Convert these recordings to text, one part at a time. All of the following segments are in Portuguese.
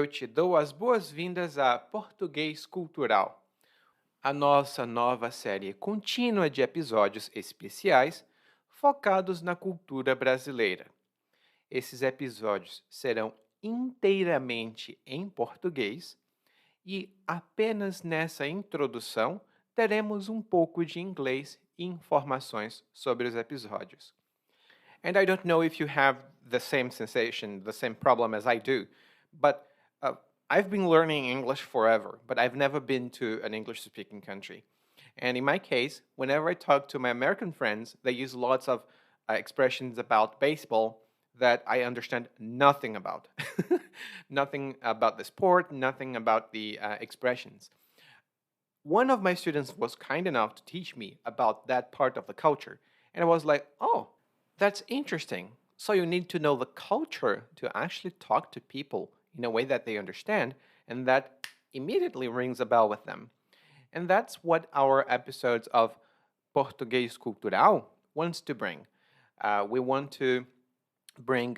eu te dou as boas-vindas a Português Cultural, a nossa nova série contínua de episódios especiais focados na cultura brasileira. Esses episódios serão inteiramente em português e apenas nessa introdução teremos um pouco de inglês e informações sobre os episódios. And I don't know if you have the same sensation, the same problem as I do, but I've been learning English forever, but I've never been to an English speaking country. And in my case, whenever I talk to my American friends, they use lots of expressions about baseball that I understand nothing about. Nothing about the sport, nothing about the expressions. One of my students was kind enough to teach me about that part of the culture. And I was like, oh, that's interesting. So you need to know the culture to actually talk to people in a way that they understand, and that immediately rings a bell with them. And that's what our episodes of Português Cultural wants to bring. We want to bring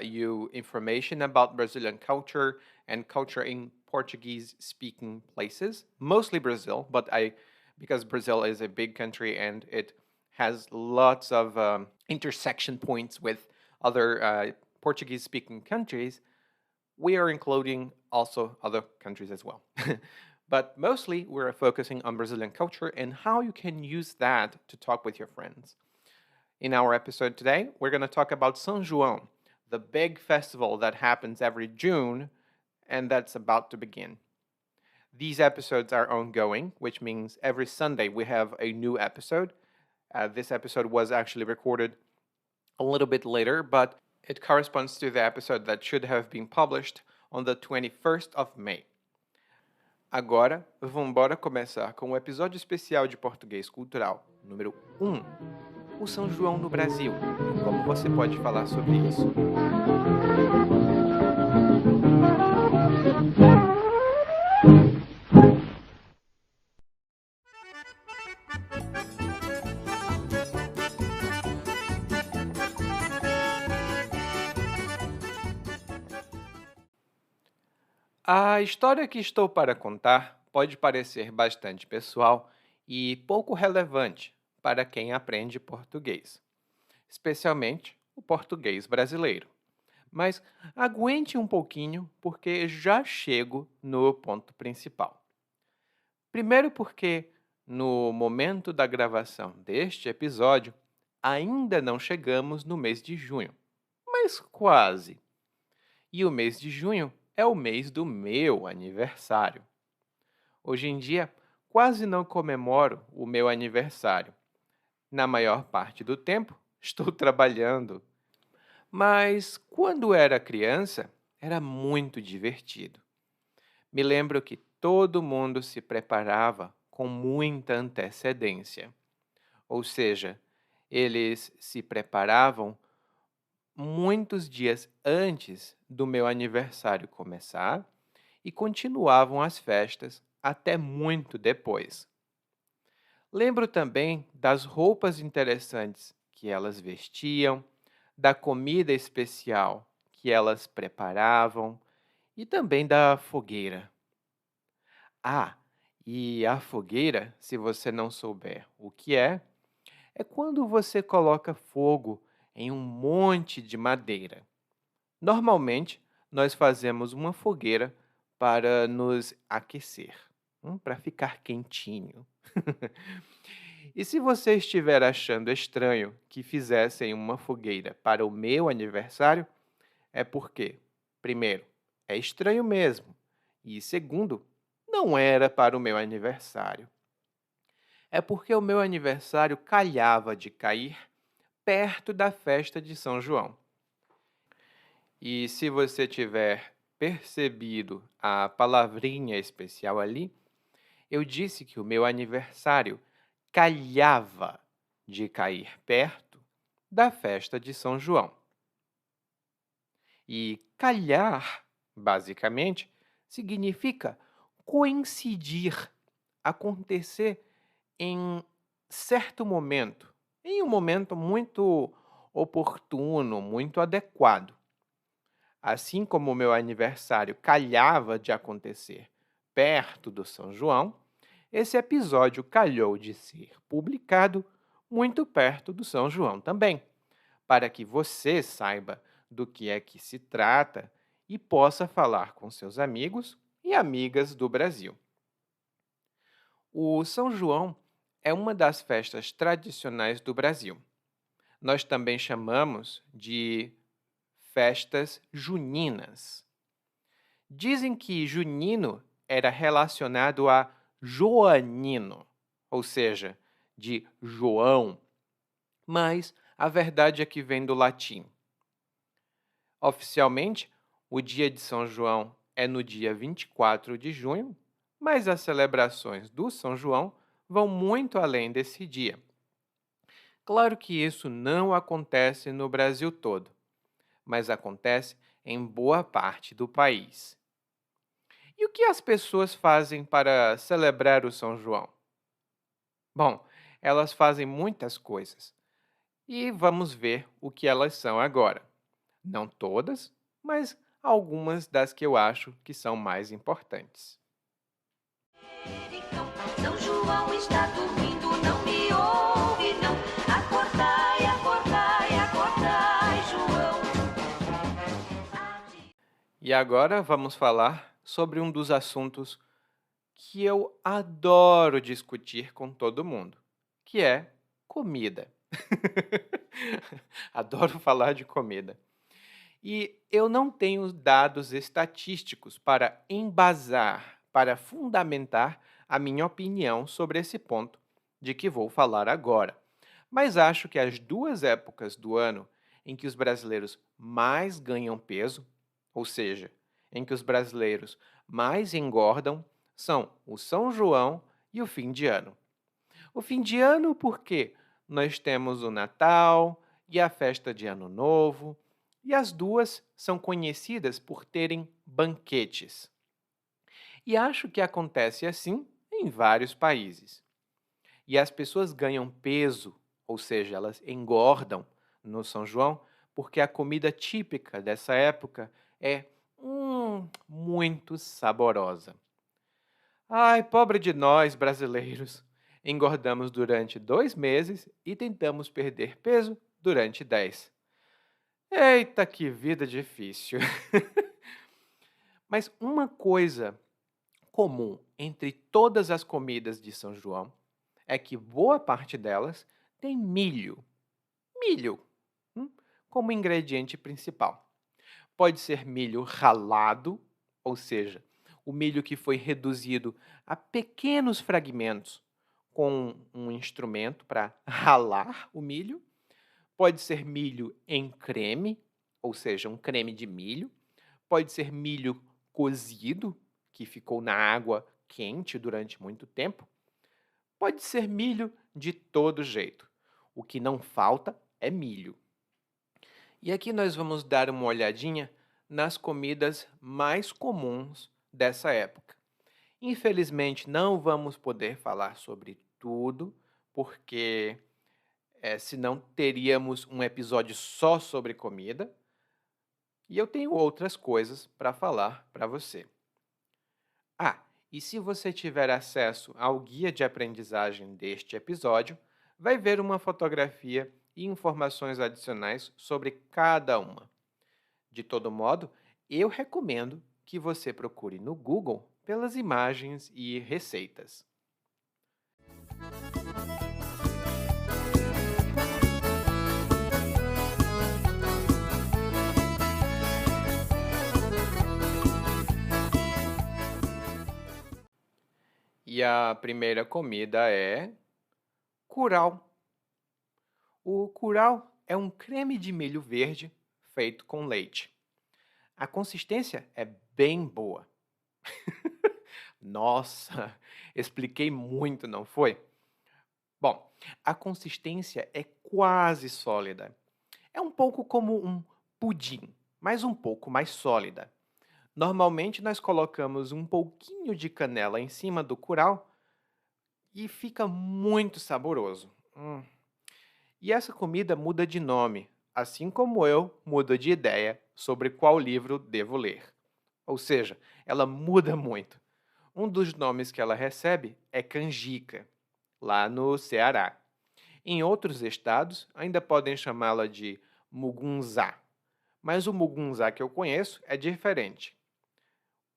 you information about Brazilian culture and culture in Portuguese-speaking places, mostly Brazil, but because Brazil is a big country and it has lots of intersection points with other Portuguese-speaking countries, we are including also other countries as well. But mostly we're focusing on Brazilian culture and how you can use that to talk with your friends. In our episode today, we're going to talk about São João, the big festival that happens every June and that's about to begin. These episodes are ongoing, which means every Sunday we have a new episode. This episode was actually recorded a little bit later, but it corresponds to the episode that should have been published on the 21st of May. Agora, vamos começar com o episódio especial de Português Cultural, número 1, o São João no Brasil, e como você pode falar sobre isso. A história que estou para contar pode parecer bastante pessoal e pouco relevante para quem aprende português, especialmente o português brasileiro. Mas aguente um pouquinho, porque já chego no ponto principal. Primeiro, porque no momento da gravação deste episódio, ainda não chegamos no mês de junho, mas quase. E o mês de junho é o mês do meu aniversário. Hoje em dia, quase não comemoro o meu aniversário. Na maior parte do tempo, estou trabalhando. Mas quando era criança, era muito divertido. Me lembro que todo mundo se preparava com muita antecedência. Ou seja, eles se preparavam muitos dias antes do meu aniversário começar e continuavam as festas até muito depois. Lembro também das roupas interessantes que elas vestiam, da comida especial que elas preparavam e também da fogueira. Ah, e a fogueira, se você não souber o que é quando você coloca fogo em um monte de madeira. Normalmente, nós fazemos uma fogueira para nos aquecer, para ficar quentinho. E se você estiver achando estranho que fizessem uma fogueira para o meu aniversário, é porque, primeiro, é estranho mesmo, e segundo, não era para o meu aniversário. É porque o meu aniversário calhava de cair perto da festa de São João. E se você tiver percebido a palavrinha especial ali, eu disse que o meu aniversário calhava de cair perto da festa de São João. E calhar, basicamente, significa coincidir, acontecer em certo momento, em um momento muito oportuno, muito adequado. Assim como o meu aniversário calhava de acontecer perto do São João, esse episódio calhou de ser publicado muito perto do São João também, para que você saiba do que é que se trata e possa falar com seus amigos e amigas do Brasil. O São João é uma das festas tradicionais do Brasil. Nós também chamamos de festas juninas. Dizem que junino era relacionado a joanino, ou seja, de João, mas a verdade é que vem do latim. Oficialmente, o dia de São João é no dia 24 de junho, mas as celebrações do São João vão muito além desse dia. Claro que isso não acontece no Brasil todo, mas acontece em boa parte do país. E o que as pessoas fazem para celebrar o São João? Bom, elas fazem muitas coisas e vamos ver o que elas são agora. Não todas, mas algumas das que eu acho que são mais importantes. Então, São João está dormindo, não me ouve, não. Acordai, acordai, acordai, João. E agora vamos falar sobre um dos assuntos que eu adoro discutir com todo mundo, que é comida. Adoro falar de comida. E eu não tenho dados estatísticos para embasar, para fundamentar a minha opinião sobre esse ponto de que vou falar agora. Mas acho que as duas épocas do ano em que os brasileiros mais ganham peso, ou seja, em que os brasileiros mais engordam, são o São João e o fim de ano. O fim de ano porque nós temos o Natal e a festa de Ano Novo, e as duas são conhecidas por terem banquetes. E acho que acontece assim em vários países. E as pessoas ganham peso, ou seja, elas engordam no São João, porque a comida típica dessa época é muito saborosa. Ai, pobre de nós, brasileiros! Engordamos durante 2 meses e tentamos perder peso durante 10. Eita, que vida difícil! Mas uma coisa comum entre todas as comidas de São João é que boa parte delas tem milho. Milho, hum, como ingrediente principal. Pode ser milho ralado, ou seja, o milho que foi reduzido a pequenos fragmentos com um instrumento para ralar o milho. Pode ser milho em creme, ou seja, um creme de milho. Pode ser milho cozido, que ficou na água quente durante muito tempo. Pode ser milho de todo jeito. O que não falta é milho. E aqui nós vamos dar uma olhadinha nas comidas mais comuns dessa época. Infelizmente, não vamos poder falar sobre tudo, porque senão teríamos um episódio só sobre comida. E eu tenho outras coisas para falar para você. Ah, e se você tiver acesso ao guia de aprendizagem deste episódio, vai ver uma fotografia e informações adicionais sobre cada uma. De todo modo, eu recomendo que você procure no Google pelas imagens e receitas. E a primeira comida é curau. O curau é um creme de milho verde feito com leite. A consistência é bem boa. Nossa, expliquei muito, não foi? Bom, a consistência é quase sólida. É um pouco como um pudim, mas um pouco mais sólida. Normalmente nós colocamos um pouquinho de canela em cima do curau e fica muito saboroso. E essa comida muda de nome, assim como eu mudo de ideia sobre qual livro devo ler. Ou seja, ela muda muito. Um dos nomes que ela recebe é canjica, lá no Ceará. Em outros estados, ainda podem chamá-la de mugunzá, mas o mugunzá que eu conheço é diferente.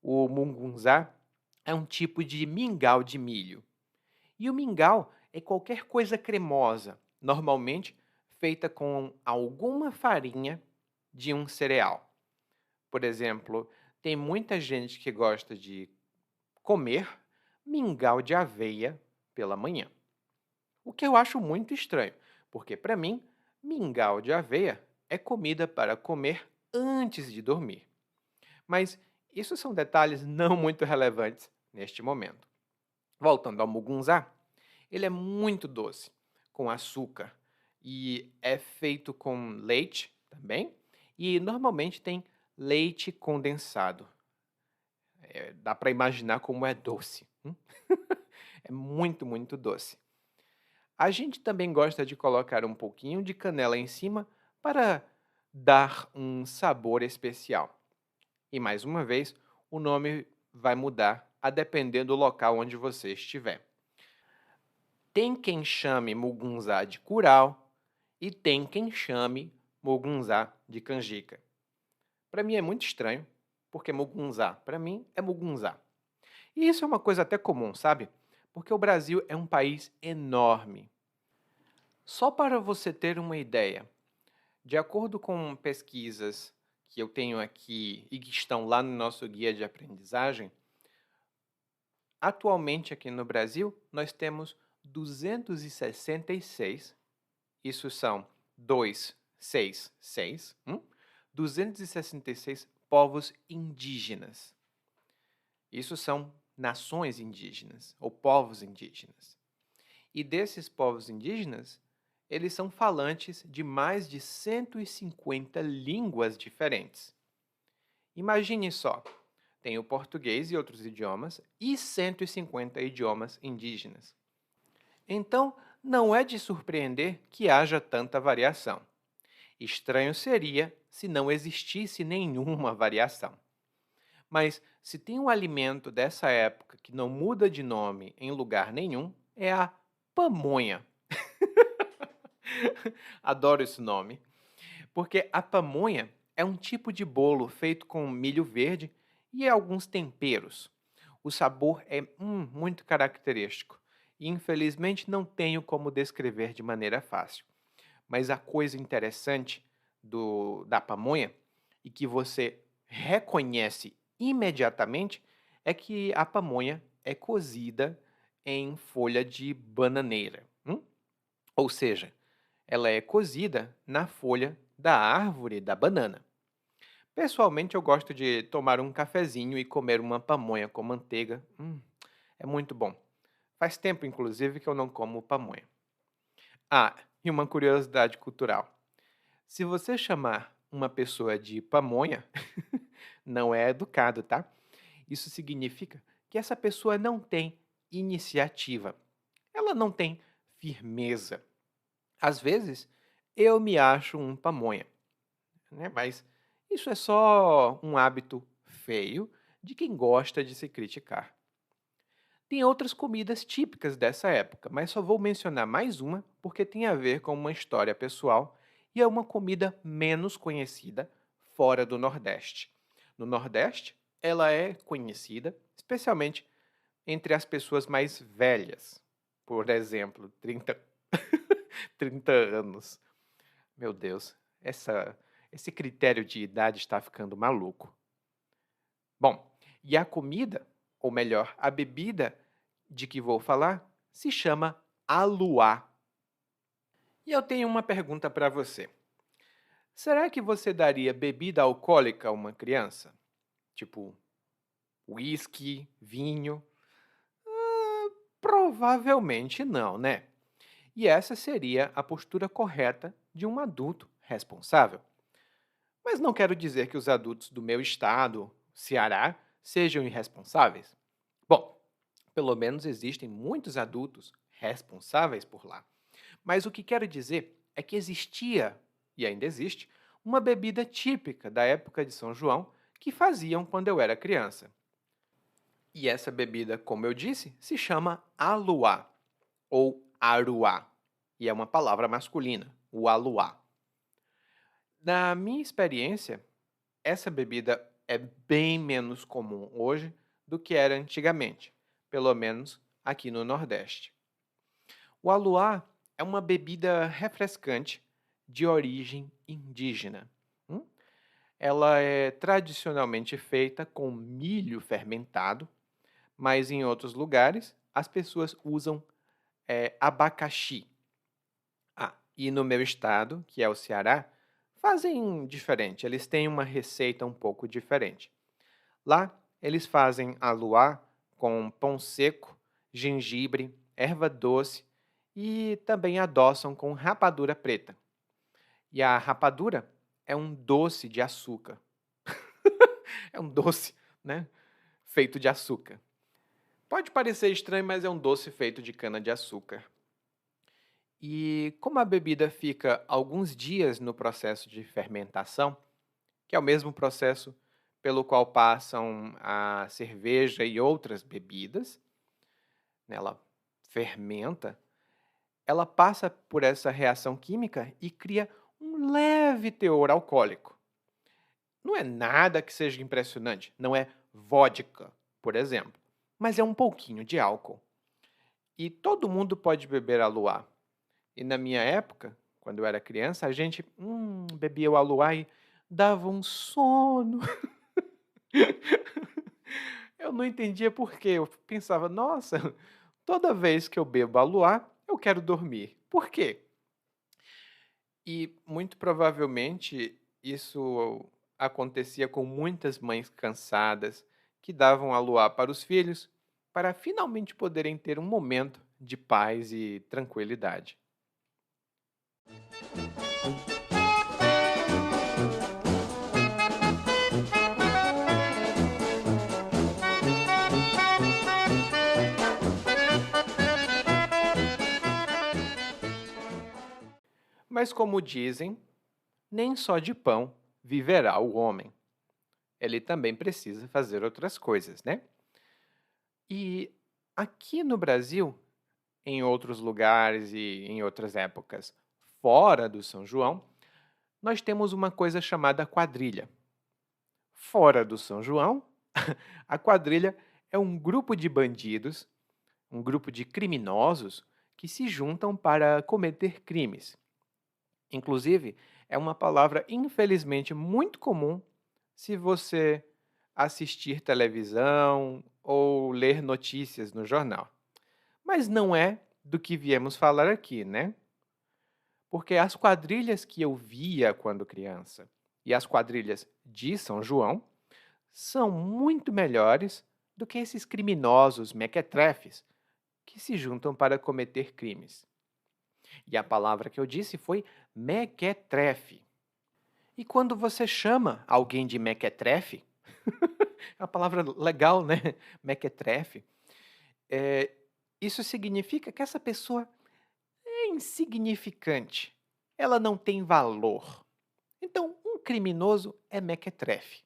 O mugunzá é um tipo de mingau de milho. E o mingau é qualquer coisa cremosa, normalmente feita com alguma farinha de um cereal. Por exemplo, tem muita gente que gosta de comer mingau de aveia pela manhã. O que eu acho muito estranho, porque para mim, mingau de aveia é comida para comer antes de dormir. Mas isso são detalhes não muito relevantes neste momento. Voltando ao mugunzá, ele é muito doce, com açúcar, e é feito com leite também, e normalmente tem leite condensado. Dá para imaginar como é doce. É muito, muito doce. A gente também gosta de colocar um pouquinho de canela em cima para dar um sabor especial. E mais uma vez, o nome vai mudar a depender do local onde você estiver. Tem quem chame mugunzá de curau e tem quem chame mugunzá de canjica. Para mim é muito estranho, porque mugunzá, para mim, é mugunzá. E isso é uma coisa até comum, sabe? Porque o Brasil é um país enorme. Só para você ter uma ideia, de acordo com pesquisas que eu tenho aqui e que estão lá no nosso guia de aprendizagem, atualmente aqui no Brasil nós temos 266, isso são 266, 266 povos indígenas. Isso são nações indígenas ou povos indígenas. E desses povos indígenas, eles são falantes de mais de 150 línguas diferentes. Imagine só, tem o português e outros idiomas e 150 idiomas indígenas. Então, não é de surpreender que haja tanta variação. Estranho seria se não existisse nenhuma variação. Mas se tem um alimento dessa época que não muda de nome em lugar nenhum, é a pamonha. Adoro esse nome, porque a pamonha é um tipo de bolo feito com milho verde e alguns temperos. O sabor é muito característico e infelizmente não tenho como descrever de maneira fácil. Mas a coisa interessante da pamonha e que você reconhece imediatamente é que a pamonha é cozida em folha de bananeira. Ou seja, ela é cozida na folha da árvore da banana. Pessoalmente, eu gosto de tomar um cafezinho e comer uma pamonha com manteiga. É muito bom. Faz tempo, inclusive, que eu não como pamonha. Ah, e uma curiosidade cultural. Se você chamar uma pessoa de pamonha, não é educado, tá? Isso significa que essa pessoa não tem iniciativa. Ela não tem firmeza. Às vezes, eu me acho um pamonha, né? Mas isso é só um hábito feio de quem gosta de se criticar. Tem outras comidas típicas dessa época, mas só vou mencionar mais uma porque tem a ver com uma história pessoal e é uma comida menos conhecida fora do Nordeste. No Nordeste, ela é conhecida especialmente entre as pessoas mais velhas. Por exemplo, 30 anos. Meu Deus, esse critério de idade está ficando maluco. Bom, e a comida, ou melhor, a bebida de que vou falar, se chama aluá. E eu tenho uma pergunta para você. Será que você daria bebida alcoólica a uma criança? Tipo, whisky, vinho? Provavelmente não, né? E essa seria a postura correta de um adulto responsável. Mas não quero dizer que os adultos do meu estado, Ceará, sejam irresponsáveis. Bom, pelo menos existem muitos adultos responsáveis por lá. Mas o que quero dizer é que existia, e ainda existe, uma bebida típica da época de São João que faziam quando eu era criança. E essa bebida, como eu disse, se chama aluá ou aruá, e é uma palavra masculina, o aluá. Na minha experiência, essa bebida é bem menos comum hoje do que era antigamente, pelo menos aqui no Nordeste. O aluá é uma bebida refrescante de origem indígena. hum? Ela é tradicionalmente feita com milho fermentado, mas em outros lugares as pessoas usam abacaxi. E no meu estado, que é o Ceará, fazem diferente. Eles têm uma receita um pouco diferente. Lá, eles fazem aluá com pão seco, gengibre, erva doce e também adoçam com rapadura preta. E a rapadura é um doce de açúcar. É um doce, né? Feito de açúcar. Pode parecer estranho, mas é um doce feito de cana-de-açúcar. E como a bebida fica alguns dias no processo de fermentação, que é o mesmo processo pelo qual passam a cerveja e outras bebidas, né, ela fermenta, ela passa por essa reação química e cria um leve teor alcoólico. Não é nada que seja impressionante, não é vodka, por exemplo, mas é um pouquinho de álcool. E todo mundo pode beber aluá. E na minha época, quando eu era criança, a gente bebia o aluá e dava um sono. Eu não entendia por quê. Eu pensava, nossa, toda vez que eu bebo aluá, eu quero dormir. Por quê? E muito provavelmente isso acontecia com muitas mães cansadas que davam aluá para os filhos para finalmente poderem ter um momento de paz e tranquilidade. Mas como dizem, nem só de pão viverá o homem. Ele também precisa fazer outras coisas, né? E aqui no Brasil, em outros lugares e em outras épocas fora do São João, nós temos uma coisa chamada quadrilha. Fora do São João, a quadrilha é um grupo de bandidos, um grupo de criminosos que se juntam para cometer crimes. Inclusive, é uma palavra infelizmente muito comum se você assistir televisão ou ler notícias no jornal. Mas não é do que viemos falar aqui, né? Porque as quadrilhas que eu via quando criança e as quadrilhas de São João são muito melhores do que esses criminosos mequetrefes que se juntam para cometer crimes. E a palavra que eu disse foi mequetrefe. E quando você chama alguém de mequetrefe, é uma palavra legal, né? Mequetrefe. É, isso significa que essa pessoa é insignificante. Ela não tem valor. Então, um criminoso é mequetrefe.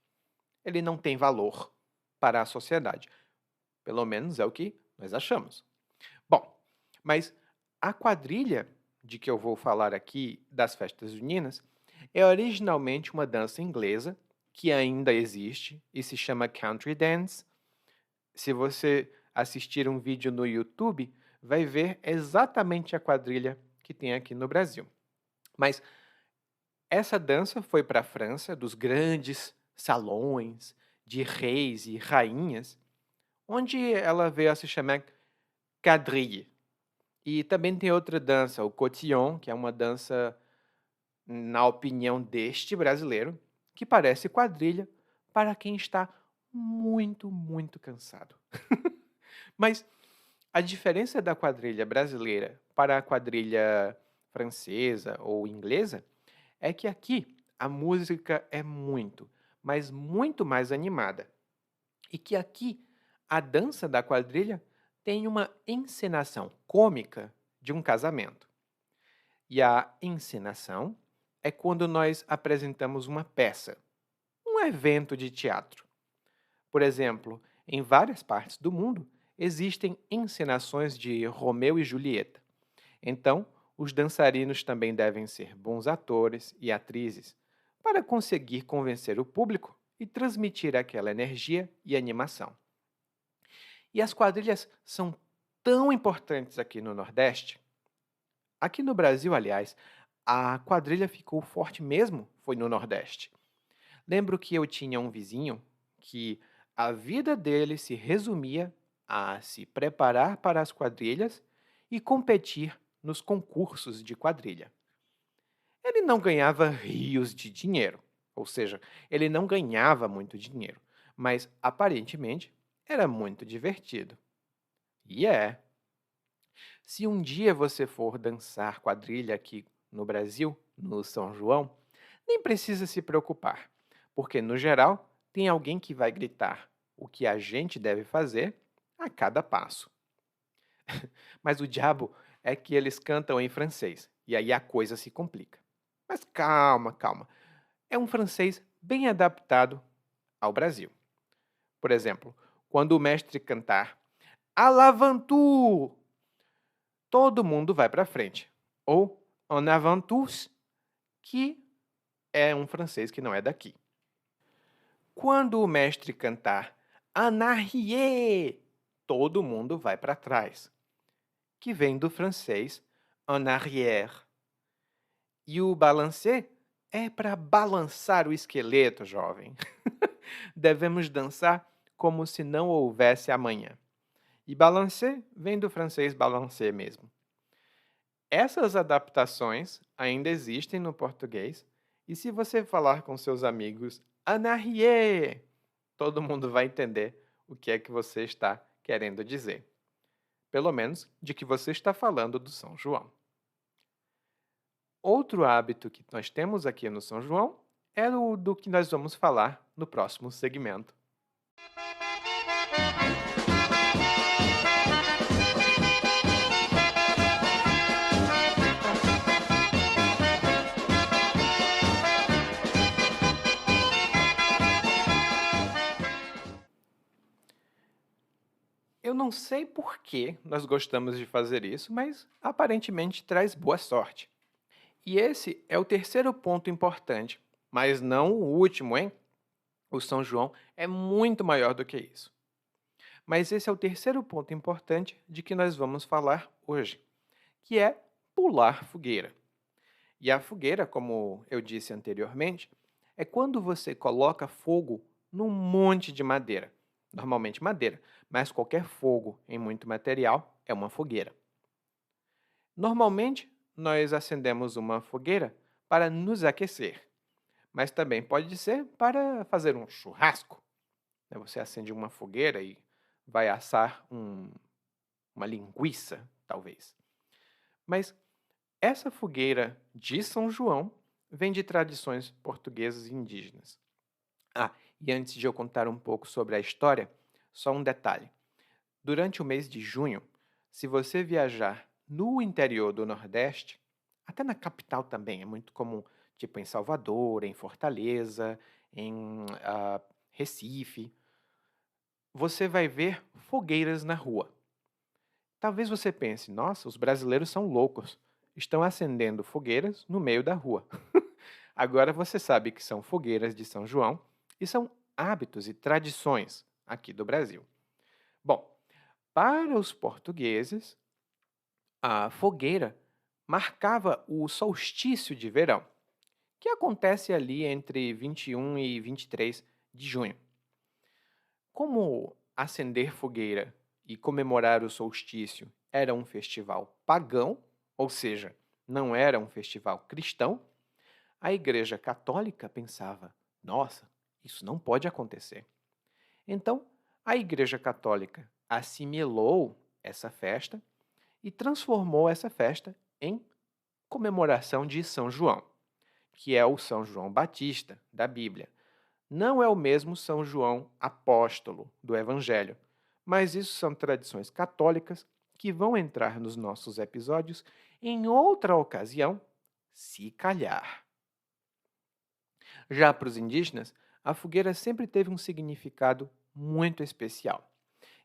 Ele não tem valor para a sociedade. Pelo menos é o que nós achamos. Bom, mas a quadrilha de que eu vou falar aqui das festas juninas é originalmente uma dança inglesa que ainda existe e se chama country dance. Se você assistir um vídeo no YouTube, vai ver exatamente a quadrilha que tem aqui no Brasil. Mas essa dança foi para a França, dos grandes salões de reis e rainhas, onde ela veio a se chamar quadrille. E também tem outra dança, o cotillon, que é uma dança, na opinião deste brasileiro, que parece quadrilha para quem está muito, muito cansado. Mas a diferença da quadrilha brasileira para a quadrilha francesa ou inglesa é que aqui a música é muito, mas muito mais animada. E que aqui a dança da quadrilha tem uma encenação cômica de um casamento. E a encenação é quando nós apresentamos uma peça, um evento de teatro. Por exemplo, em várias partes do mundo existem encenações de Romeu e Julieta. Então, os dançarinos também devem ser bons atores e atrizes para conseguir convencer o público e transmitir aquela energia e animação. E as quadrilhas são tão importantes aqui no Nordeste. Aqui no Brasil, aliás, a quadrilha ficou forte mesmo foi no Nordeste. Lembro que eu tinha um vizinho que a vida dele se resumia a se preparar para as quadrilhas e competir nos concursos de quadrilha. Ele não ganhava rios de dinheiro, ou seja, ele não ganhava muito dinheiro, mas aparentemente era muito divertido. E é. Se um dia você for dançar quadrilha aqui no Brasil, no São João, nem precisa se preocupar, porque no geral tem alguém que vai gritar o que a gente deve fazer a cada passo. Mas o diabo é que eles cantam em francês, e aí a coisa se complica. Mas calma, calma. É um francês bem adaptado ao Brasil. Por exemplo, quando o mestre cantar "À l'aventure", todo mundo vai para frente. Ou "En avant tous", que é um francês que não é daqui. Quando o mestre cantar "En arrière", todo mundo vai para trás, que vem do francês "en arrière". E o balancê é para balançar o esqueleto, jovem. Devemos dançar como se não houvesse amanhã. E balancê vem do francês balancê mesmo. Essas adaptações ainda existem no português, e se você falar com seus amigos "en arrière", todo mundo vai entender o que é que você está querendo dizer. Pelo menos de que você está falando do São João. Outro hábito que nós temos aqui no São João é o do que nós vamos falar no próximo segmento. Eu não sei por que nós gostamos de fazer isso, mas aparentemente traz boa sorte. E esse é o terceiro ponto importante, mas não o último, hein? O São João é muito maior do que isso. Mas esse é o terceiro ponto importante de que nós vamos falar hoje, que é pular fogueira. E a fogueira, como eu disse anteriormente, é quando você coloca fogo num monte de madeira. Normalmente madeira, mas qualquer fogo em muito material é uma fogueira. Normalmente, nós acendemos uma fogueira para nos aquecer, mas também pode ser para fazer um churrasco. Você acende uma fogueira e vai assar uma linguiça, talvez. Mas essa fogueira de São João vem de tradições portuguesas e indígenas. E antes de eu contar um pouco sobre a história, só um detalhe. Durante o mês de junho, se você viajar no interior do Nordeste, até na capital também, é muito comum, tipo em Salvador, em Fortaleza, em Recife, você vai ver fogueiras na rua. Talvez você pense, nossa, os brasileiros são loucos, estão acendendo fogueiras no meio da rua. Agora você sabe que são fogueiras de São João e são hábitos e tradições aqui do Brasil. Bom, para os portugueses, a fogueira marcava o solstício de verão, que acontece ali entre 21 e 23 de junho. Como acender fogueira e comemorar o solstício era um festival pagão, ou seja, não era um festival cristão, a Igreja Católica pensava: nossa, isso não pode acontecer. Então, a Igreja Católica assimilou essa festa e transformou essa festa em comemoração de São João, que é o São João Batista da Bíblia. Não é o mesmo São João apóstolo do Evangelho, mas isso são tradições católicas que vão entrar nos nossos episódios em outra ocasião, se calhar. Já para os indígenas, a fogueira sempre teve um significado muito especial.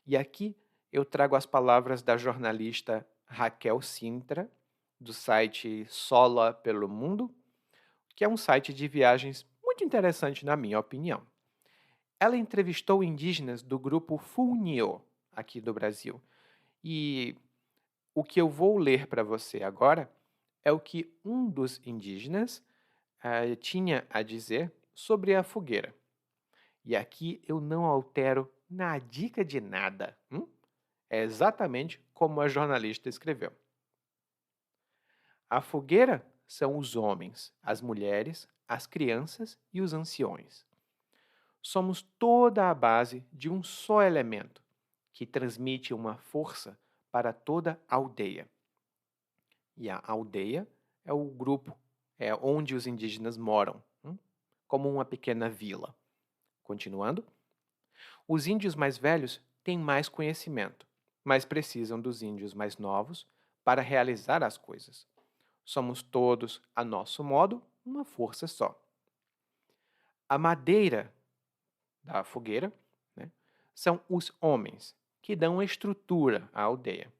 E aqui eu trago as palavras da jornalista Raquel Sintra, do site Sola pelo Mundo, que é um site de viagens muito interessante, na minha opinião. Ela entrevistou indígenas do grupo Funio, aqui do Brasil. E o que eu vou ler para você agora é o que um dos indígenas tinha a dizer sobre a fogueira. E aqui eu não altero na dica de nada. É exatamente como a jornalista escreveu. A fogueira são os homens, as mulheres, as crianças e os anciões. Somos toda a base de um só elemento, que transmite uma força para toda a aldeia. E a aldeia é o grupo, é onde os indígenas moram, como uma pequena vila. Continuando, os índios mais velhos têm mais conhecimento, mas precisam dos índios mais novos para realizar as coisas. Somos todos, a nosso modo, uma força só. A madeira da fogueira, né, são os homens, que dão estrutura à aldeia.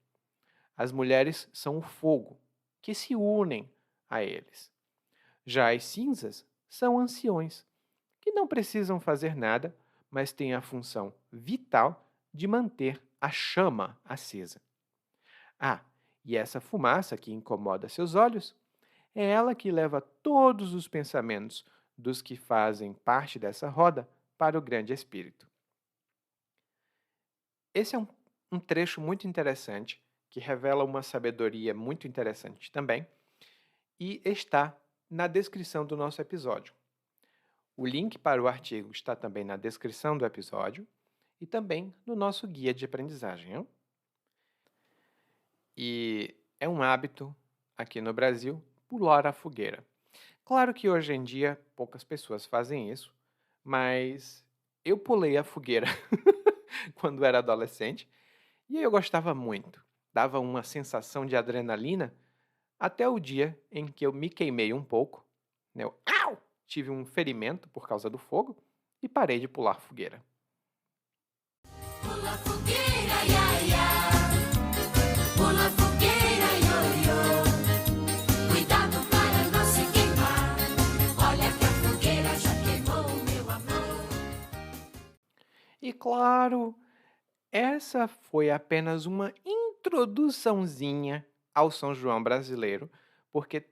As mulheres são o fogo, que se unem a eles. Já as cinzas são anciões, que não precisam fazer nada, mas têm a função vital de manter a chama acesa. Ah, e essa fumaça que incomoda seus olhos é ela que leva todos os pensamentos dos que fazem parte dessa roda para o grande espírito. Esse é um trecho muito interessante que revela uma sabedoria muito interessante também e está na descrição do nosso episódio. O link para o artigo está também na descrição do episódio e também no nosso guia de aprendizagem. Hein? E é um hábito aqui no Brasil pular a fogueira. Claro que hoje em dia poucas pessoas fazem isso, mas eu pulei a fogueira quando era adolescente e eu gostava muito. Dava uma sensação de adrenalina até o dia em que eu me queimei um pouco, né? Tive um ferimento por causa do fogo e parei de pular fogueira. Pula fogueira, ia, ia. Pula fogueira, ioiô. Cuidado para não se queimar. Olha que a fogueira já queimou, meu amor. E claro, essa foi apenas uma introduçãozinha ao São João brasileiro, porque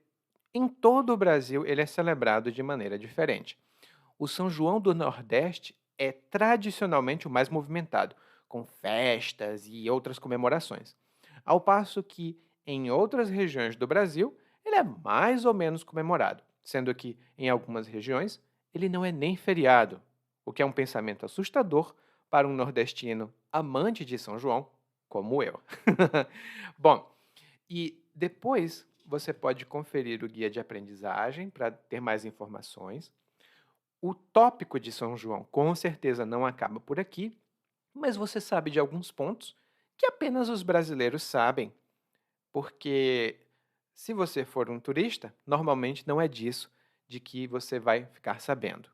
em todo o Brasil ele é celebrado de maneira diferente. O São João do Nordeste é tradicionalmente o mais movimentado, com festas e outras comemorações. Ao passo que, em outras regiões do Brasil, ele é mais ou menos comemorado, sendo que, em algumas regiões, ele não é nem feriado, o que é um pensamento assustador para um nordestino amante de São João, como eu. Bom, e depois você pode conferir o guia de aprendizagem para ter mais informações. O tópico de São João com certeza não acaba por aqui, mas você sabe de alguns pontos que apenas os brasileiros sabem, porque se você for um turista, normalmente não é disso de que você vai ficar sabendo.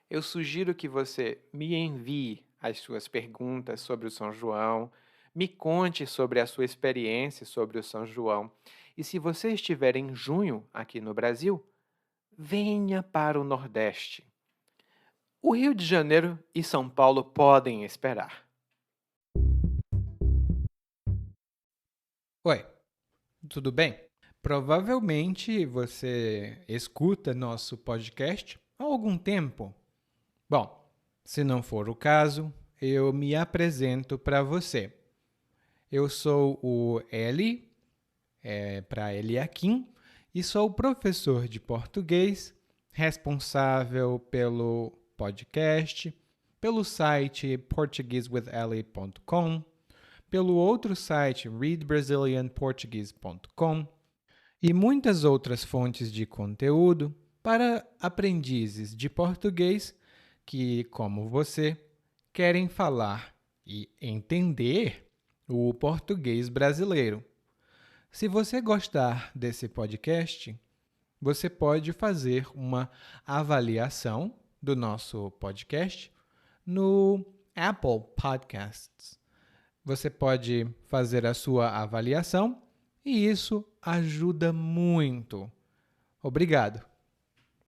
Eu sugiro que você me envie as suas perguntas sobre o São João, me conte sobre a sua experiência sobre o São João. E se você estiver em junho aqui no Brasil, venha para o Nordeste. O Rio de Janeiro e São Paulo podem esperar. Oi, tudo bem? Provavelmente você escuta nosso podcast há algum tempo. Bom, se não for o caso, eu me apresento para você. Eu sou o Eli, para Eliakim, e sou professor de português, responsável pelo podcast, pelo site portuguesewitheli.com, pelo outro site readbrazilianportuguese.com e muitas outras fontes de conteúdo para aprendizes de português que, como você, querem falar e entender o português brasileiro. Se você gostar desse podcast, você pode fazer uma avaliação do nosso podcast no Apple Podcasts. Você pode fazer a sua avaliação e isso ajuda muito. Obrigado!